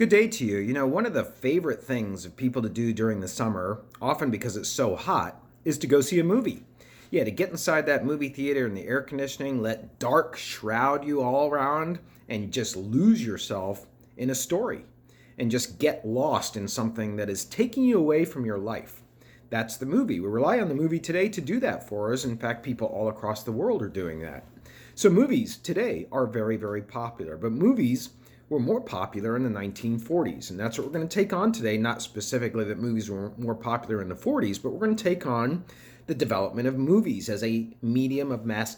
Good day to you. One of the favorite things of people to do during the summer, often because it's so hot, is to go see a movie. Yeah, to get inside that movie theater in the air conditioning, let dark shroud you all around, and just lose yourself in a story and just get lost in something that is taking you away from your life. That's the movie. We rely on the movie today to do that for us. In fact, people all across the world are doing that. So movies today are very, very popular, but movies were more popular in the 1940s. And that's what we're going to take on today. Not specifically that movies were more popular in the 40s, but we're going to take on the development of movies as a medium of mass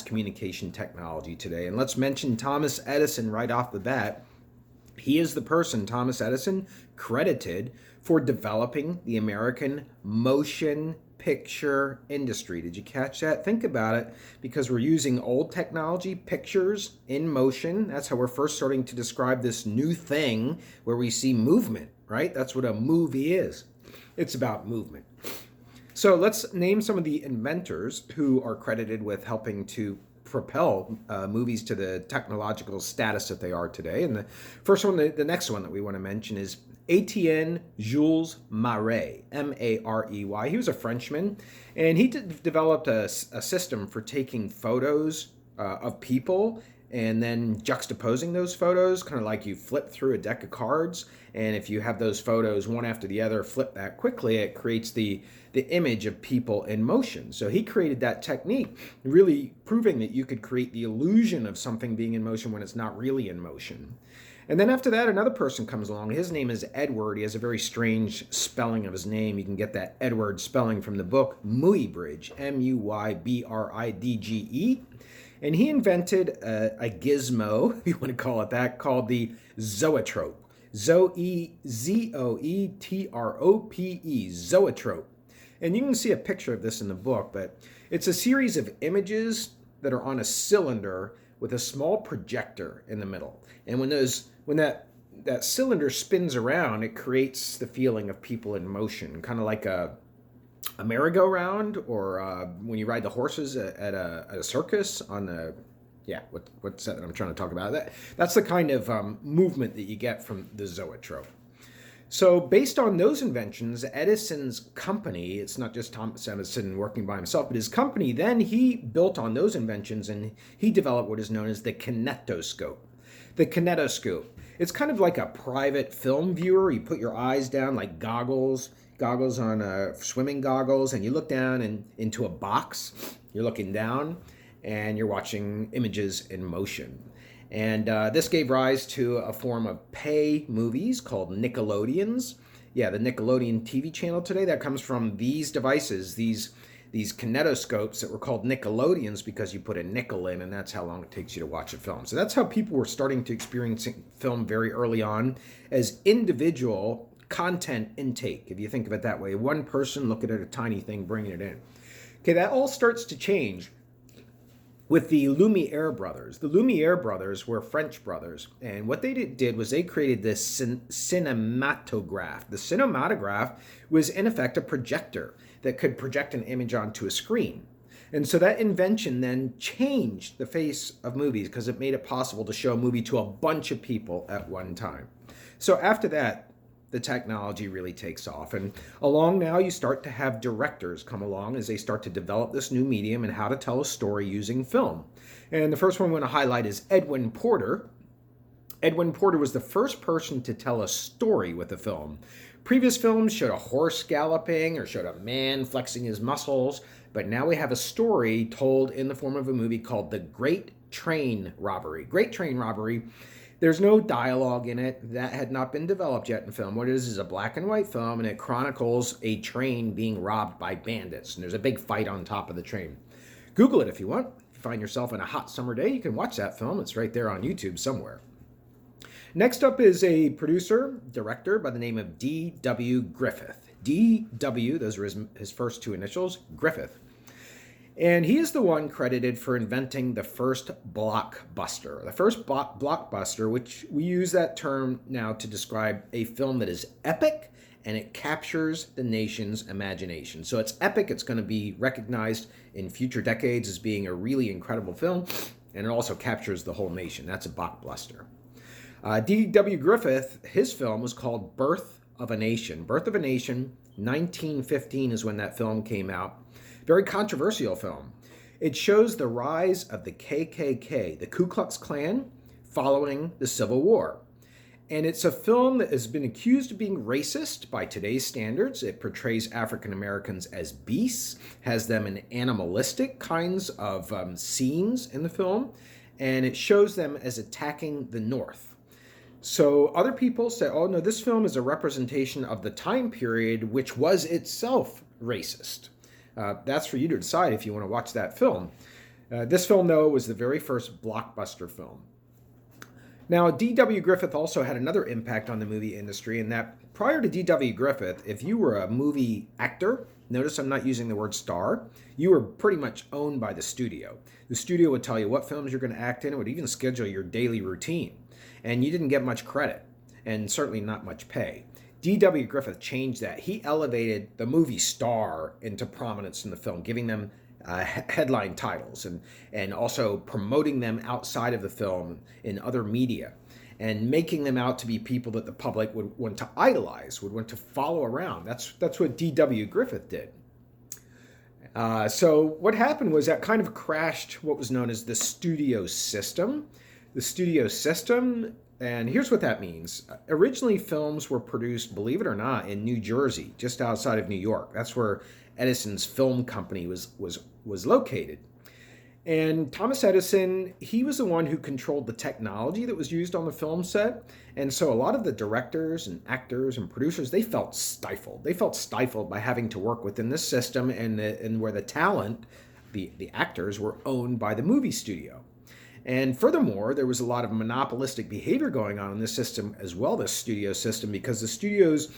communication technology today. And let's mention Thomas Edison right off the bat. He is the person, Thomas Edison, credited for developing the American motion picture industry. Did you catch that? Think about it, because we're using old technology, pictures in motion. That's how we're first starting to describe this new thing where we see movement, right? That's what a movie is. It's about movement. So let's name some of the inventors who are credited with helping to propel movies to the technological status that they are today. And the first one, the next one that we want to mention is Etienne Jules Marais, Marey. He was a Frenchman, and he developed a system for taking photos of people and then juxtaposing those photos, kind of like you flip through a deck of cards. And if you have those photos one after the other, flip that quickly, it creates the image of people in motion. So he created that technique, really proving that you could create the illusion of something being in motion when it's not really in motion. And then after that, another person comes along. His name is Edward. He has a very strange spelling of his name. You can get that Edward spelling from the book Muybridge, Muybridge. And he invented a gizmo, if you want to call it that, called the zoetrope. Zoetrope, zoetrope. And you can see a picture of this in the book, but it's a series of images that are on a cylinder with a small projector in the middle. And when that cylinder spins around, it creates the feeling of people in motion, kind of like a merry-go-round, or when you ride the horses at a circus on the, what's that I'm trying to talk about? That's the kind of movement that you get from the zoetrope. So based on those inventions, Edison's company, it's not just Thomas Edison working by himself, but his company, then he built on those inventions and he developed what is known as the kinetoscope. The kinetoscope, it's kind of like a private film viewer. You put your eyes down like goggles on swimming goggles, and you look down into a box. You're looking down and you're watching images in motion. And this gave rise to a form of pay movies called Nickelodeons. Yeah, the Nickelodeon TV channel today, that comes from these devices, these kinetoscopes that were called Nickelodeons because you put a nickel in, and that's how long it takes you to watch a film. So that's how people were starting to experience film very early on, as individual content intake, if you think of it that way. One person looking at a tiny thing, bringing it in. Okay, that all starts to change with the Lumiere brothers. The Lumiere brothers were French brothers, and what they did was they created this cinematograph. The cinematograph was, in effect, a projector that could project an image onto a screen. And so that invention then changed the face of movies because it made it possible to show a movie to a bunch of people at one time. So after that, the technology really takes off. And along now, you start to have directors come along as they start to develop this new medium and how to tell a story using film. And the first one we want to highlight is Edwin Porter. Edwin Porter was the first person to tell a story with a film. Previous films showed a horse galloping or showed a man flexing his muscles, but now we have a story told in the form of a movie called The Great Train Robbery. Great Train Robbery. There's no dialogue in it. That had not been developed yet in film. What it is a black and white film, and it chronicles a train being robbed by bandits. And there's a big fight on top of the train. Google it if you want. If you find yourself in a hot summer day, you can watch that film. It's right there on YouTube somewhere. Next up is a director by the name of D.W. Griffith. D.W., those are his first two initials, Griffith. And he is the one credited for inventing the first blockbuster. The first blockbuster, which we use that term now to describe a film that is epic and it captures the nation's imagination. So it's epic. It's going to be recognized in future decades as being a really incredible film, and it also captures the whole nation. That's a blockbuster. D.W. Griffith, his film was called Birth of a Nation. Birth of a Nation, 1915 is when that film came out. Very controversial film. It shows the rise of the KKK, the Ku Klux Klan, following the Civil War. And it's a film that has been accused of being racist by today's standards. It portrays African Americans as beasts, has them in animalistic kinds of scenes in the film, and it shows them as attacking the North. So other people say, oh no, this film is a representation of the time period which was itself racist. That's for you to decide if you want to watch that film. This film, though, was the very first blockbuster film. Now, D.W. Griffith also had another impact on the movie industry in that prior to D.W. Griffith, if you were a movie actor, notice I'm not using the word star, you were pretty much owned by the studio. The studio would tell you what films you're going to act in. It would even schedule your daily routine. And you didn't get much credit, and certainly not much pay. D.W. Griffith changed that. He elevated the movie star into prominence in the film, giving them headline titles and also promoting them outside of the film in other media and making them out to be people that the public would want to idolize, would want to follow around. That's what D.W. Griffith did. So what happened was that kind of crashed what was known as the studio system. The studio system, and here's what that means. Originally, films were produced, believe it or not, in New Jersey, just outside of New York. That's where Edison's film company was located. And Thomas Edison, he was the one who controlled the technology that was used on the film set. And so a lot of the directors and actors and producers, they felt stifled. They felt stifled by having to work within this system and where the talent, the actors, were owned by the movie studio. And furthermore, there was a lot of monopolistic behavior going on in this system as well, this studio system, because the studios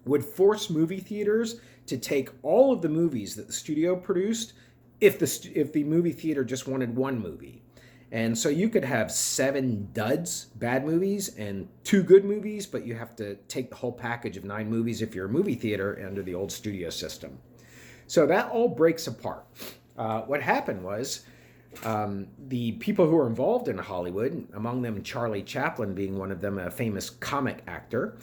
would force movie theaters to take all of the movies that the studio produced if the movie theater just wanted one movie. And so you could have 7 duds, bad movies, and 2 good movies, but you have to take the whole package of 9 movies if you're a movie theater under the old studio system. So that all breaks apart. What happened was the people who were involved in Hollywood, among them Charlie Chaplin being one of them, a famous comic actor,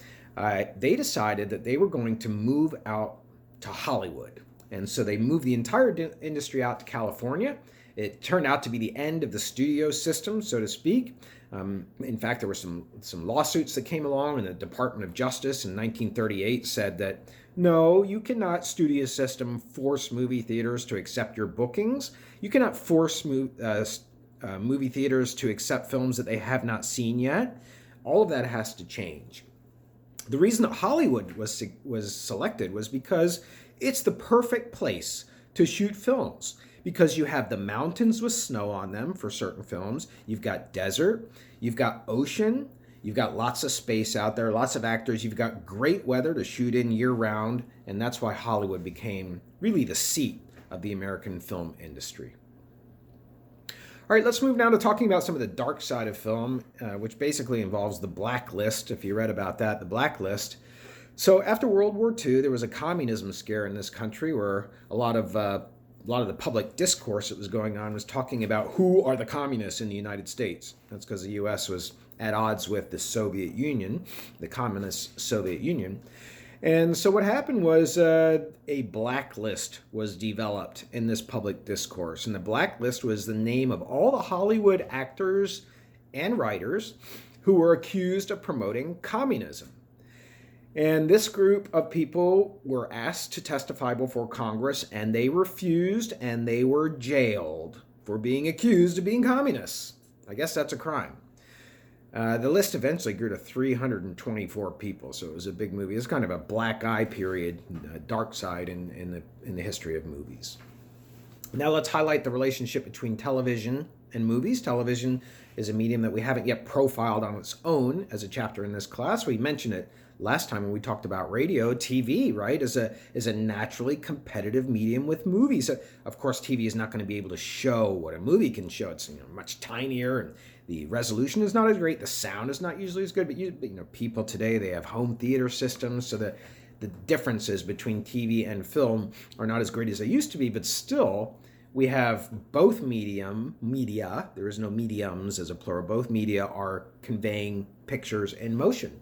they decided that they were going to move out to Hollywood. And so they moved the entire industry out to California. It turned out to be the end of the studio system, so to speak. In fact, there were some lawsuits that came along, and the Department of Justice in 1938 said that, no, you cannot, studio system, force movie theaters to accept your bookings. You cannot force movie theaters to accept films that they have not seen yet. All of that has to change. The reason that Hollywood was selected was because it's the perfect place to shoot films, because you have the mountains with snow on them for certain films. You've got desert, you've got ocean, you've got lots of space out there, lots of actors, you've got great weather to shoot in year-round, and that's why Hollywood became really the seat of the American film industry. All right, let's move now to talking about some of the dark side of film, which basically involves the Blacklist, if you read about that, the Blacklist. So after World War II, there was a communism scare in this country where a lot of the public discourse that was going on was talking about who are the communists in the United States. That's because the U.S. was at odds with the Soviet Union, the communist Soviet Union. And so what happened was a blacklist was developed in this public discourse. And the blacklist was the name of all the Hollywood actors and writers who were accused of promoting communism. And this group of people were asked to testify before Congress, and they refused, and they were jailed for being accused of being communists. I guess that's a crime. The list eventually grew to 324 people, so it was a big movie. It's kind of a black eye period, dark side in the history of movies. Now let's highlight the relationship between television and movies. Television is a medium that we haven't yet profiled on its own as a chapter in this class. We mentioned it last time when we talked about radio. TV, right, is a naturally competitive medium with movies. Of course, TV is not going to be able to show what a movie can show. It's much tinier, and the resolution is not as great. The sound is not usually as good. But people today, they have home theater systems, so that the differences between TV and film are not as great as they used to be. But still, we have both media, there is no mediums as a plural, both media are conveying pictures and motion.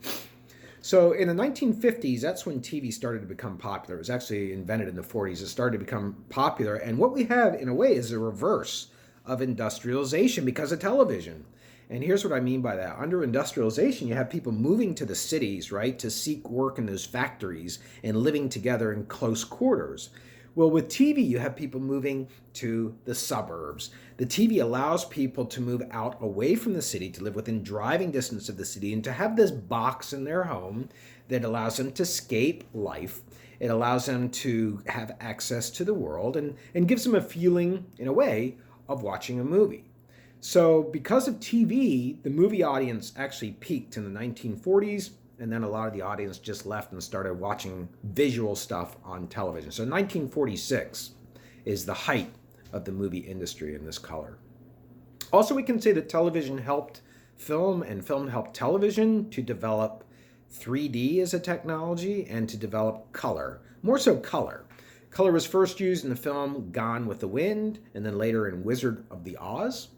So in the 1950s, that's when TV started to become popular. It was actually invented in the 40s. It started to become popular. And what we have, in a way, is a reverse of industrialization because of television. And here's what I mean by that. Under industrialization, you have people moving to the cities, right, to seek work in those factories and living together in close quarters. Well, with TV, you have people moving to the suburbs. The TV allows people to move out away from the city, to live within driving distance of the city, and to have this box in their home that allows them to escape life. It allows them to have access to the world and gives them a feeling, in a way, of watching a movie. So because of TV, the movie audience actually peaked in the 1940s, and then a lot of the audience just left and started watching visual stuff on television. So 1946 is the height of the movie industry in this color. Also, we can say that television helped film and film helped television to develop 3D as a technology and to develop color, more so color. Color was first used in the film Gone with the Wind and then later in Wizard of the Oz.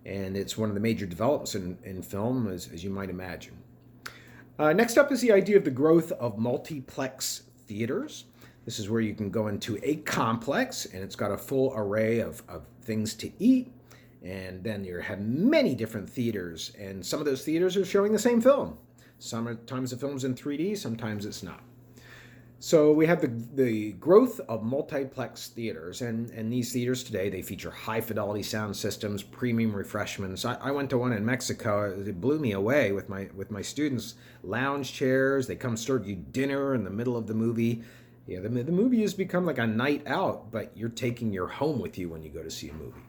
And it's one of the major developments in film, as you might imagine. Next up is the idea of the growth of multiplex theaters. This is where you can go into a complex and it's got a full array of things to eat. And then you have many different theaters, and some of those theaters are showing the same film. Sometimes the film's in 3D, sometimes it's not. So we have the growth of multiplex theaters, and these theaters today, they feature high fidelity sound systems, premium refreshments. I went to one in Mexico. It blew me away with my students. Lounge chairs, they come serve you dinner in the middle of the movie. Yeah, the movie has become like a night out, but you're taking your home with you when you go to see a movie.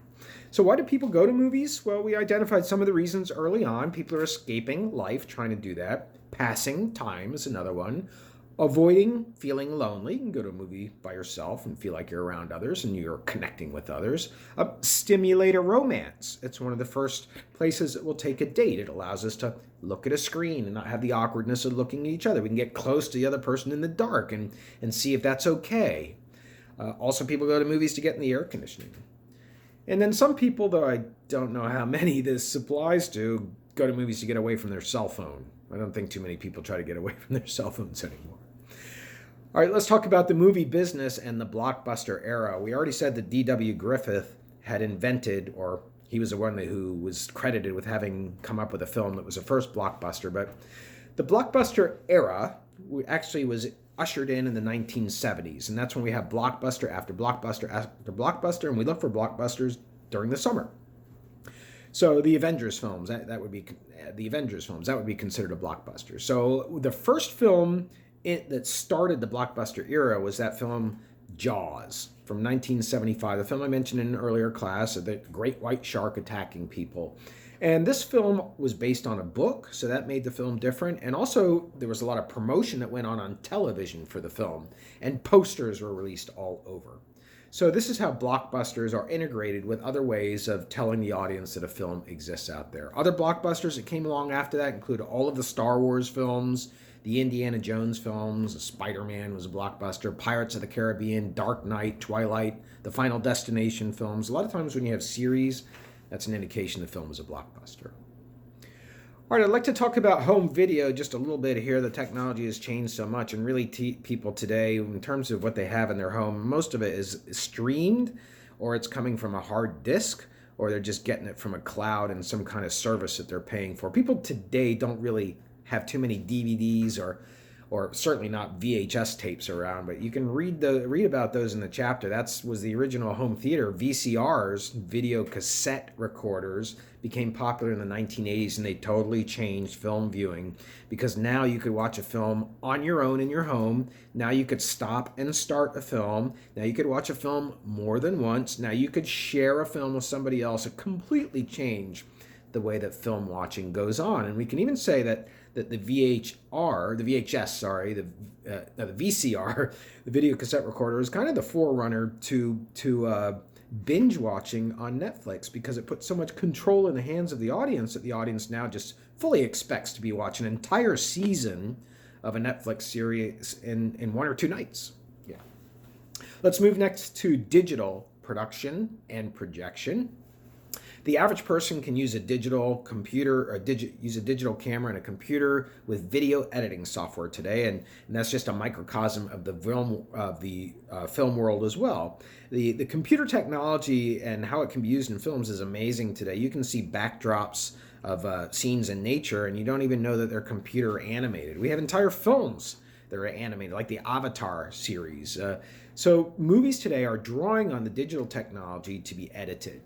So why do people go to movies? Well, we identified some of the reasons early on. People are escaping life, trying to do that. Passing time is another one. Avoiding feeling lonely. You can go to a movie by yourself and feel like you're around others and you're connecting with others. Stimulate a romance. It's one of the first places that we'll take a date. It allows us to look at a screen and not have the awkwardness of looking at each other. We can get close to the other person in the dark and see if that's okay. Also, people go to movies to get in the air conditioning. And then some people, though I don't know how many this applies to, go to movies to get away from their cell phone. I don't think too many people try to get away from their cell phones anymore. All right, let's talk about the movie business and the Blockbuster era. We already said that D.W. Griffith had invented, or he was the one who was credited with having come up with a film that was the first blockbuster. But the Blockbuster era actually was ushered in the 1970s. And that's when we have blockbuster after blockbuster after blockbuster. And we look for blockbusters during the summer. So the Avengers films, that would be the Avengers films. That would be considered a blockbuster. So the first film that started the blockbuster era was that film Jaws from 1975, the film I mentioned in an earlier class, of the great white shark attacking people. And this film was based on a book, so that made the film different. And also, there was a lot of promotion that went on television for the film, and posters were released all over. So this is how blockbusters are integrated with other ways of telling the audience that a film exists out there. Other blockbusters that came along after that include all of the Star Wars films, the Indiana Jones films, Spider-Man was a blockbuster, Pirates of the Caribbean, Dark Knight, Twilight, the Final Destination films. A lot of times when you have series, that's an indication the film is a blockbuster. All right, I'd like to talk about home video just a little bit here. The technology has changed so much, and really people today, in terms of what they have in their home, most of it is streamed, or it's coming from a hard disk, or they're just getting it from a cloud and some kind of service that they're paying for. People today don't really have too many DVDs or certainly not VHS tapes around, but you can read about those in the chapter. That was the original home theater. VCRs, video cassette recorders, became popular in the 1980s, and they totally changed film viewing because now you could watch a film on your own in your home. Now you could stop and start a film. Now you could watch a film more than once. Now you could share a film with somebody else. It completely changed the way that film watching goes on. And we can even say that the VCR, the video cassette recorder, is kind of the forerunner to binge watching on Netflix, because it puts so much control in the hands of the audience that the audience now just fully expects to be watching an entire season of a Netflix series in 1 or 2 nights. Yeah. Let's move next to digital production and projection. The average person can use a digital computer, or use a digital camera and a computer with video editing software today, and that's just a microcosm of the film world as well. The computer technology and how it can be used in films is amazing today. You can see backdrops of scenes in nature, and you don't even know that they're computer animated. We have entire films that are animated, like the Avatar series. So movies today are drawing on the digital technology to be edited.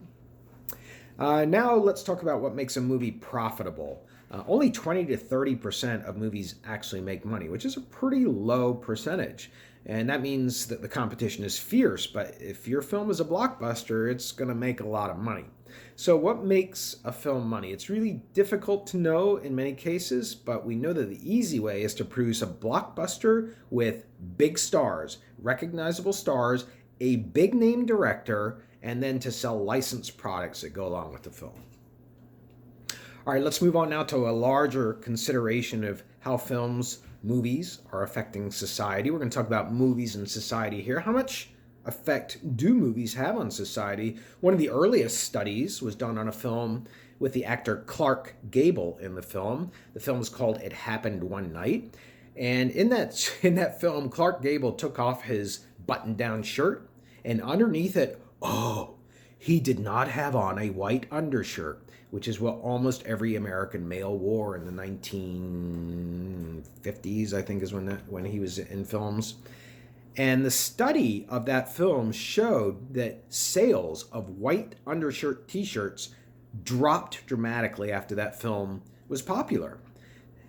Now let's talk about what makes a movie profitable. Only 20 to 30% of movies actually make money, which is a pretty low percentage. And that means that the competition is fierce, but if your film is a blockbuster, it's going to make a lot of money. So what makes a film money? It's really difficult to know in many cases, but we know that the easy way is to produce a blockbuster with big stars, recognizable stars, a big name director, and then to sell licensed products that go along with the film. All right, let's move on now to a larger consideration of how movies are affecting society. We're going to talk about movies and society here. How much effect do movies have on society? One of the earliest studies was done on a film with the actor Clark Gable in the film. The film is called It Happened One Night. And in that film, Clark Gable took off his button-down shirt, and underneath it, he did not have on a white undershirt, which is what almost every American male wore in the 1950s, I think is when he was in films. And the study of that film showed that sales of white undershirt t-shirts dropped dramatically after that film was popular.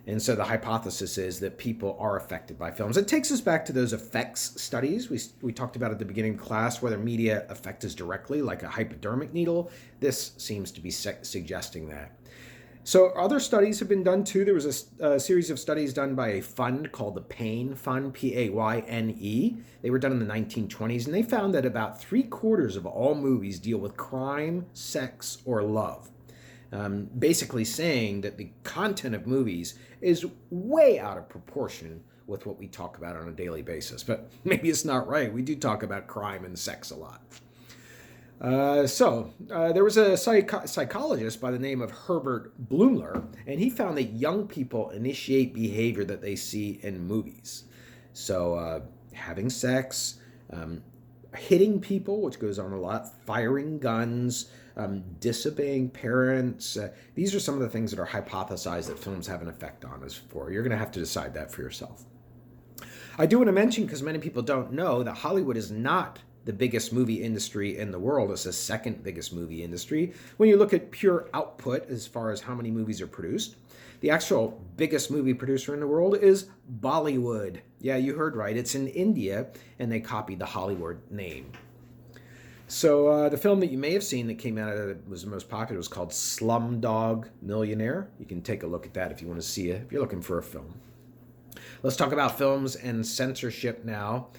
And so the hypothesis is that people are affected by films. It takes us back to those effects studies we talked about at the beginning of class, whether media affect us directly, like a hypodermic needle. This seems to be suggesting that. So other studies have been done too. There was a series of studies done by a fund called the Payne Fund, Payne. They were done in the 1920s, and they found that about 3/4 of all movies deal with crime, sex, or love. Basically saying that the content of movies is way out of proportion with what we talk about on a daily basis. But maybe it's not right. We do talk about crime and sex a lot. There was a psychologist by the name of Herbert Blumler, and he found that young people initiate behavior that they see in movies. So having sex, hitting people, which goes on a lot, firing guns, disobeying parents. These are some of the things that are hypothesized that films have an effect on us for. You're going to have to decide that for yourself. I do want to mention, because many people don't know, that Hollywood is not the biggest movie industry in the world. It's the second biggest movie industry. When you look at pure output as far as how many movies are produced, the actual biggest movie producer in the world is Bollywood. Yeah, you heard right. It's in India, and they copied the Hollywood name. So the film that you may have seen that came out of it was the most popular was called Slumdog Millionaire. You can take a look at that if you want to see it, if you're looking for a film. Let's talk about films and censorship now.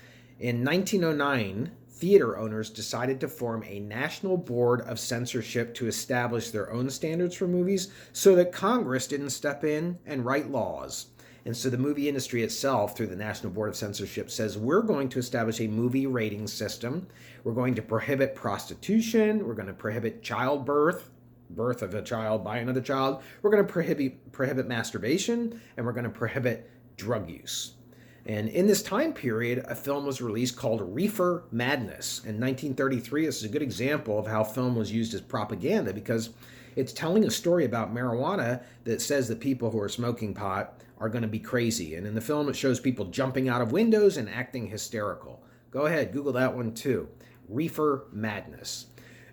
In 1909, theater owners decided to form a national board of censorship to establish their own standards for movies so that Congress didn't step in and write laws. And so the movie industry itself, through the National Board of Censorship, says we're going to establish a movie rating system. We're going to prohibit prostitution. We're going to prohibit childbirth, birth of a child by another child. We're going to prohibit masturbation, and we're going to prohibit drug use. And in this time period, a film was released called Reefer Madness. In 1933, this is a good example of how film was used as propaganda, because it's telling a story about marijuana that says that people who are smoking pot are going to be crazy. And in the film, it shows people jumping out of windows and acting hysterical. Go ahead, Google that one too. Reefer Madness.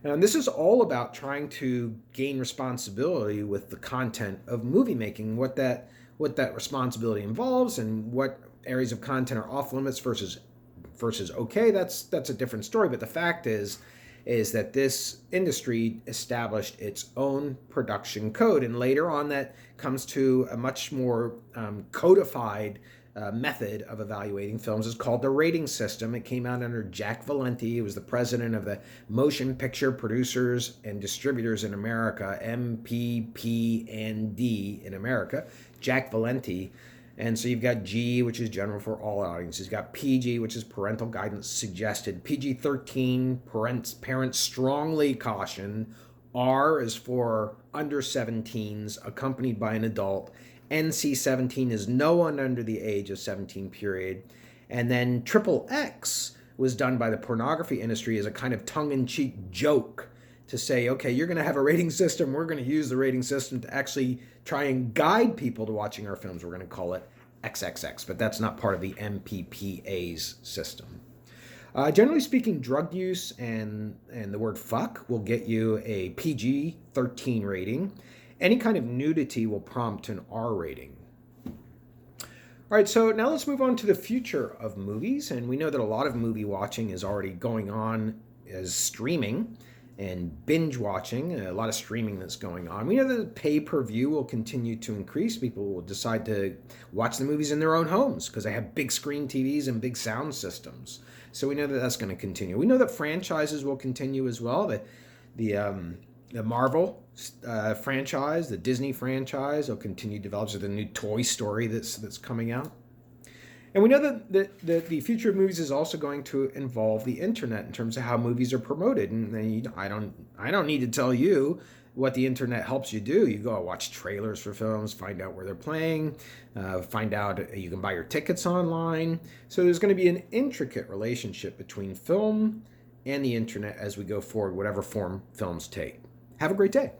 And this is all about trying to gain responsibility with the content of movie making, what that responsibility involves, and what areas of content are off limits versus okay. That's a different story. But the fact is that this industry established its own production code, and later on that comes to a much more codified method of evaluating films. It's called the rating system. It came out under Jack Valenti. He was the president of the Motion Picture Producers and Distributors in America, MPP&D in America, Jack Valenti. And so you've got G, which is general for all audiences. You've got PG, which is parental guidance suggested. PG-13, parents strongly caution. R is for under 17s, accompanied by an adult. NC-17 is no one under the age of 17, period. And then XXX was done by the pornography industry as a kind of tongue-in-cheek joke to say, okay, you're going to have a rating system. We're going to use the rating system to actually try and guide people to watching our films. We're going to call it XXX, but that's not part of the MPPA's system. Generally speaking, drug use and the word fuck will get you a PG-13 rating. Any kind of nudity will prompt an R rating. All right, so now let's move on to the future of movies. And we know that a lot of movie watching is already going on as streaming and binge watching, a lot of streaming that's going on. We know that pay-per-view will continue to increase. People will decide to watch the movies in their own homes because they have big screen TVs and big sound systems. So we know that that's going to continue. We know that franchises will continue as well. The Marvel franchise, the Disney franchise will continue to develop. So the new Toy Story that's coming out. And we know that the future of movies is also going to involve the internet in terms of how movies are promoted. And I don't need to tell you what the internet helps you do. You go watch trailers for films, find out where they're playing, find out you can buy your tickets online. So there's going to be an intricate relationship between film and the internet as we go forward, whatever form films take. Have a great day.